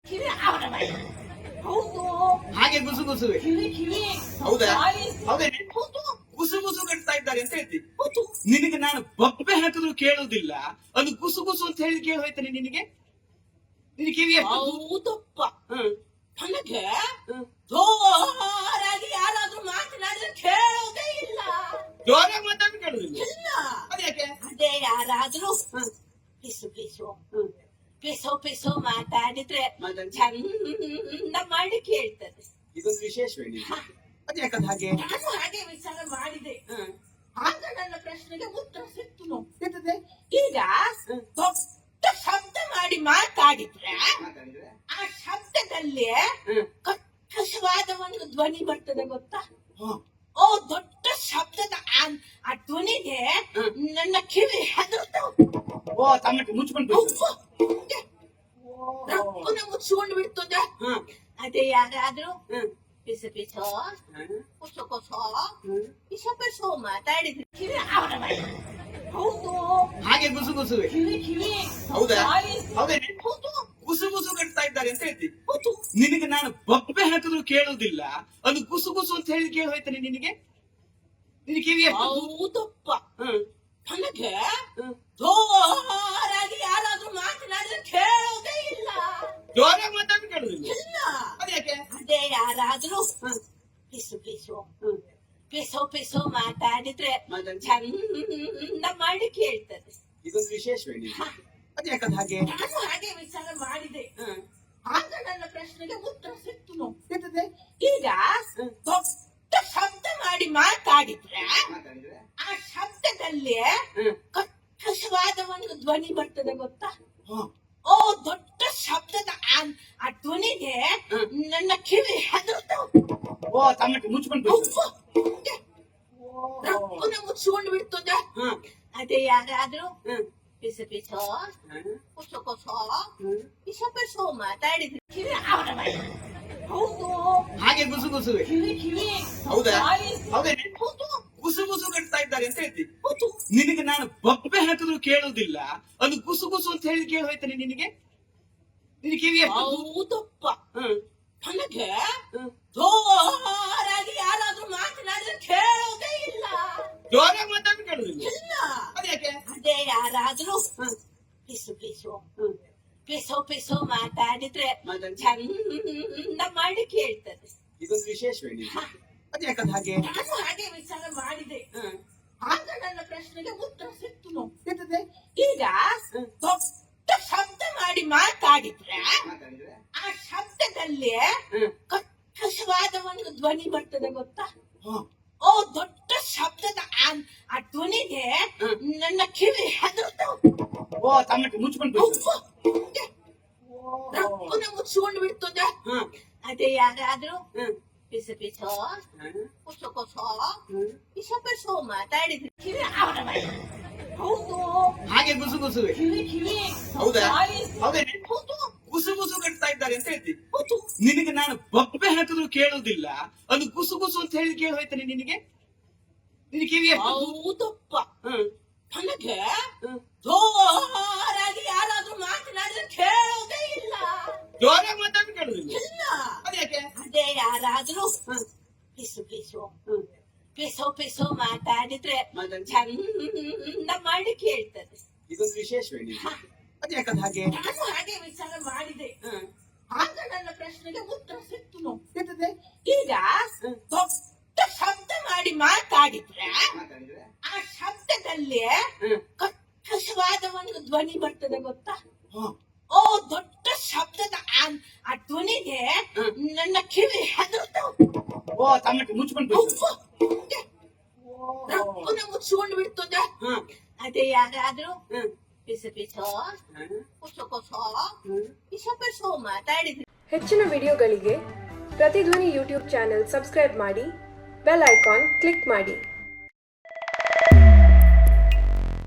ಕಿವಿ ಅವನ ಬಾಯಿ. ಹೌದು. ಹಾಗೆ ಗುಸು ಗುಸುವೆ. ಕಿವಿ ಹೌದಾ? ಬಾಯಿ. ಹೌದೇನೆ? ಹೌದು. ಗುಸು ಗುಸು ಕಟ್ತಾ ಇದ್ದಾರೆ ಅಂತ ಹೇಳ್ತಿ. ಹೌದು. ನಿನಗೆ ನಾನು ಬೊಬ್ಬೆ ಹಾಕಿದ್ರು ಕೇಳುವುದಿಲ್ಲ, ಅದು ಗುಸು ಗುಸು ಅಂತ ಹೇಳಿ ಕೇಳಿ ಹೋಯ್ತಾನೆ ನಿನಗೆ. ನಿನ್ ಕಿವಿ ಹೌದಪ್ಪ. ಹ್ಮ್ ನನಗೆ ಜೋರಾಗಿ ಯಾರಾದ್ರೂ ಮಾತನಾಡಿದ್ರೆ ಕೇಳೋದೇ ಇಲ್ಲ. ಜೋರಾಗಿ ಮಾತಾಡಿ ಕೇಳುದಿಲ್ಲ. ಇಲ್ಲ. ಅದ್ಯಾಕೆ? ಅದೇ ಯಾರಾದ್ರೂ ಪಿಸು ಪಿಸು ಪಿಸೋ ಪಿಸೋ ಮಾತಾಡಿದ್ರೆ ಚಂದ ಮಾಡಿ ಕೇಳ್ತದೆ. ಇದೊಂದು ವಿಶೇಷವೇ ನೀನು. ಅದ್ಯಾಕಂತ ಹಾಗೆ? ನಾನು ಹಾಗೆ ವಿಚಾರ ಮಾಡಿದೆ. ಆಗ ನನ್ನ ಪ್ರಶ್ನೆಗೆ ಉತ್ತರ ಸಿಕ್ತು ನೋಡಿ. ಎಂತದೆ? ಈಗ ದೊಡ್ಡ ಶಬ್ದ ಮಾಡಿ ಮಾತಾಡಿದ್ರೆ ಆ ಶಬ್ದದಲ್ಲಿ ಕರ್ಕಶವಾದ ಒಂದು ಧ್ವನಿ ಬರ್ತದೆ ಗೊತ್ತಾ? ಓ ದೊಡ್ಡ ಶಬ್ದದ ಆ ಧ್ವನಿಗೆ ನನ್ನ ಕಿವಿ ಹೆದರ್ತಾವೆ. ಓ ತಮ್ಮಕ್ಕೆ ಮುಚ್ಕೊಂಡು ರಪ್ಪನ ಮುಚ್ಚಿಕೊಂಡು ಬಿಡ್ತದೆ. ಅದೇ ಯಾರಾದ್ರೂ ಪಿಸ ಪಿಸೋ ಕೊಸೋ ಕೊಸೋ ಪಿಸ ಪಿಸೋ ಮಾತಾಡಿದ್ರೆ ಕಿವಿ ಅವನ ಬಾಯಿ. ಹೌದು. ಹಾಗೆ ಗುಸು ಗುಸುವೆ. ಕಿವಿ ಹೌದಾ? ಬಾಯಿ. ಹೌದೇನೆ? ಹೌದು. ಗುಸು ಗುಸು ಕಟ್ತಾ ಇದ್ದಾರೆ ಅಂತ ಹೇಳ್ತಿ. ಹೌದು. ನಿನಗೆ ನಾನು ಬೊಬ್ಬೆ ಹಾಕಿದ್ರು ಕೇಳುವುದಿಲ್ಲ, ಅದು ಗುಸು ಗುಸು ಅಂತ ಹೇಳಿ ಕೇಳಿ ಹೋಯ್ತಾನೆ ನಿನಗೆ. ನಿನ್ ಕಿವಿ ಹೌದಪ್ಪ. ನನಗೆ ಜೋರಾಗಿ ಯಾರಾದ್ರೂ ಮಾತನಾಡಿದ್ರೆ ಕೇಳೋದೇ ಇಲ್ಲ. ಜೋರಾಗಿ ಮಾತಾಡಿ ಕೇಳುದಿಲ್ಲ. ಇಲ್ಲ. ಅದ್ಯಾಕೆ? ಅದೇ ಯಾರಾದ್ರೂ ಪಿಸು ಪಿಸು ಪಿಸೋ ಪಿಸೋ ಮಾತಾಡಿದ್ರೆ ಚಂದ ಮಾಡಿ ಕೇಳ್ತದೆ. ಇದೊಂದು ವಿಶೇಷವೇ ನೀನು. ಅದ್ಯಾಕಂತ ಹಾಗೆ? ನಾನು ಹಾಗೆ ವಿಚಾರ ಮಾಡಿದೆ. ಆಗ ನನ್ನ ಪ್ರಶ್ನೆಗೆ ಉತ್ತರ ಸಿಕ್ತು ನೋಡಿ. ಎಂತದೆ? ಈಗ ದೊಡ್ಡ ಶಬ್ದ ಮಾಡಿ ಮಾತಾಡಿದ್ರೆ ಆ ಶಬ್ದದಲ್ಲಿ ಕರ್ಕಶವಾದ ಒಂದು ಧ್ವನಿ ಬರ್ತದೆ ಗೊತ್ತಾ? ಓ ದೊಡ್ಡ ಶಬ್ದದ ಆ ಧ್ವನಿಗೆ ನನ್ನ ಕಿವಿ ಹೆದರ್ತಾವೆ. ಓ ತಮ್ಮಕ್ಕೆ ಮುಚ್ಕೊಂಡು ರಪ್ಪನ ಮುಚ್ಚಿಕೊಂಡು ಬಿಡ್ತದೆ. ಅದೇ ಯಾರಾದ್ರೂ ಪಿಸ ಪಿಸೋ ಕೊಸೋ ಕೊಸೋ ಪಿಸ ಪಿಸೋ ಮಾತಾಡಿದ್ರೆ ಕಿವಿ ಅವನ ಬಾಯಿ. ಹೌದು. ಹಾಗೆ ಗುಸು ಗುಸುವೆ. ಕಿವಿ ಹೌದಾ? ಬಾಯಿ. ಹೌದೇನೆ? ಹೌದು. ಗುಸು ಗುಸು ಕಟ್ತಾ ಇದ್ದಾರೆ ಅಂತ ಹೇಳ್ತಿ. ಹೌದು. ನಿನಗೆ ನಾನು ಬೊಬ್ಬೆ ಹಾಕಿದ್ರು ಕೇಳುವುದಿಲ್ಲ, ಅದು ಗುಸು ಗುಸು ಅಂತ ಹೇಳಿ ಕೇಳಿ ಹೋಯ್ತಾನೆ ನಿನಗೆ. ನಿನ್ ಕಿವಿ ಹೌದಪ್ಪ. ನನಗೆ ಜೋರಾಗಿ ಯಾರಾದ್ರೂ ಮಾತನಾಡಿದ್ರೆ ಕೇಳೋದೇ ಇಲ್ಲ. ಜೋರಾಗಿ ಮಾತಾಡಿ ಕೇಳುದಿಲ್ಲ. ಇಲ್ಲ. ಅದ್ಯಾಕೆ? ಅದೇ ಯಾರಾದ್ರೂ ಪಿಸು ಪಿಸು ಪಿಸೋ ಪಿಸೋ ಮಾತಾಡಿದ್ರೆ ಚಂದ ಮಾಡಿ ಕೇಳ್ತದೆ. ಇದೊಂದು ವಿಶೇಷವೇ ನೀನು. ಅದ್ಯಾಕಂತ ಹಾಗೆ? ನಾನು ಹಾಗೆ ವಿಚಾರ ಮಾಡಿದೆ. ಆಗ ನನ್ನ ಪ್ರಶ್ನೆಗೆ ಉತ್ತರ ಸಿಕ್ತು ನೋಡಿ. ಎಂತದೆ? ಈಗ ದೊಡ್ಡ ಶಬ್ದ ಮಾಡಿ ಮಾತಾಡಿದ್ರೆ ಆ ಶಬ್ದದಲ್ಲಿ ಕರ್ಕಶವಾದ ಒಂದು ಧ್ವನಿ ಬರ್ತದೆ ಗೊತ್ತಾ? ಓ ದೊಡ್ಡ ಶಬ್ದದ ಆ ಧ್ವನಿಗೆ ನನ್ನ ಕಿವಿ ಹೆದರ್ತಾವೆ. ಓ ತಮ್ಮಕ್ಕೆ ಮುಚ್ಕೊಂಡು ರಪ್ಪನ ಮುಚ್ಚಿಕೊಂಡು ಬಿಡ್ತದೆ. ಅದೇ ಯಾರಾದ್ರೂ ಪಿಸ ಪಿಸೋ ಕೊಸೋ ಕೊಸೋ ಪಿಸ ಪಿಸೋ ಮಾತಾಡಿದ್ರೆ ಕಿವಿ ಅವನ ಬಾಯಿ. ಹೌದು. ಹಾಗೆ ಗುಸು ಗುಸುವೆ. ಕಿವಿ ಹೌದಾ? ಬಾಯಿ. ಹೌದೇನೆ? ಹೌದು. ಗುಸು ಗುಸು ಕಟ್ತಾ ಇದ್ದಾರೆ ಅಂತ ಹೇಳ್ತಿ. ಹೌದು. ನಿನಗೆ ನಾನು ಬೊಬ್ಬೆ ಹಾಕಿದ್ರು ಕೇಳುವುದಿಲ್ಲ, ಅದು ಗುಸು ಗುಸು ಅಂತ ಹೇಳಿ ಕೇಳಿ ಹೋಯ್ತಾನೆ ನಿನಗೆ. ನಿನ್ ಕಿವಿ ಹೌದಪ್ಪ. ನನಗೆ ಜೋರಾಗಿ ಯಾರಾದ್ರೂ ಮಾತನಾಡಿದ್ರೆ ಕೇಳೋದೇ ಇಲ್ಲ. ಜೋರಾಗಿ ಮಾತಾಡಿ ಕೇಳುದಿಲ್ಲ. ಇಲ್ಲ. ಅದ್ಯಾಕೆ? ಅದೇ ಯಾರಾದ್ರೂ ಪಿಸು ಪಿಸು ಪಿಸೋ ಪಿಸೋ ಮಾತಾಡಿದ್ರೆ ಚಂದ ಮಾಡಿ ಕೇಳ್ತದೆ. ಇದೊಂದು ವಿಶೇಷವೇ ನೀನು. ಅದ್ಯಾಕಂತ ಹಾಗೆ? ನಾನು ಹಾಗೆ ವಿಚಾರ ಮಾಡಿದೆ. ಆಗ ನನ್ನ ಪ್ರಶ್ನೆಗೆ ಉತ್ತರ ಸಿಕ್ತು ನೋಡಿ. ಎಂತದೆ? ಈಗ ದೊಡ್ಡ ಶಬ್ದ ಮಾಡಿ ಮಾತಾಡಿದ್ರೆ ಆ ಶಬ್ದದಲ್ಲಿ ಕರ್ಕಶವಾದ ಒಂದು ಧ್ವನಿ ಬರ್ತದೆ ಗೊತ್ತಾ? ಓ ದೊಡ್ಡ ಶಬ್ದದ ಆ ಧ್ವನಿಗೆ ನನ್ನ ಕಿವಿ ಹೆದರ್ತಾವೆ. ಓ ತಮ್ಮಕ್ಕೆ ಮುಚ್ಕೊಂಡು ರಪ್ಪನ ಮುಚ್ಚಿಕೊಂಡು ಬಿಡ್ತದೆ. ಅದೇ ಯಾರಾದ್ರೂ ಪಿಸ ಪಿಸೋ ಕೊಸೋ ಕೊಸೋ ಪಿಸ ಪಿಸೋ ಮಾತಾಡಿದ್ರೆ. ಹೆಚ್ಚಿನ ವಿಡಿಯೋಗಳಿಗೆ ಪ್ರತಿಧ್ವನಿ ಯೂಟ್ಯೂಬ್ ಚಾನೆಲ್ ಸಬ್ಸ್ಕ್ರೈಬ್ ಮಾಡಿ, ಬೆಲ್ ಐಕಾನ್ ಕ್ಲಿಕ್ ಮಾಡಿ.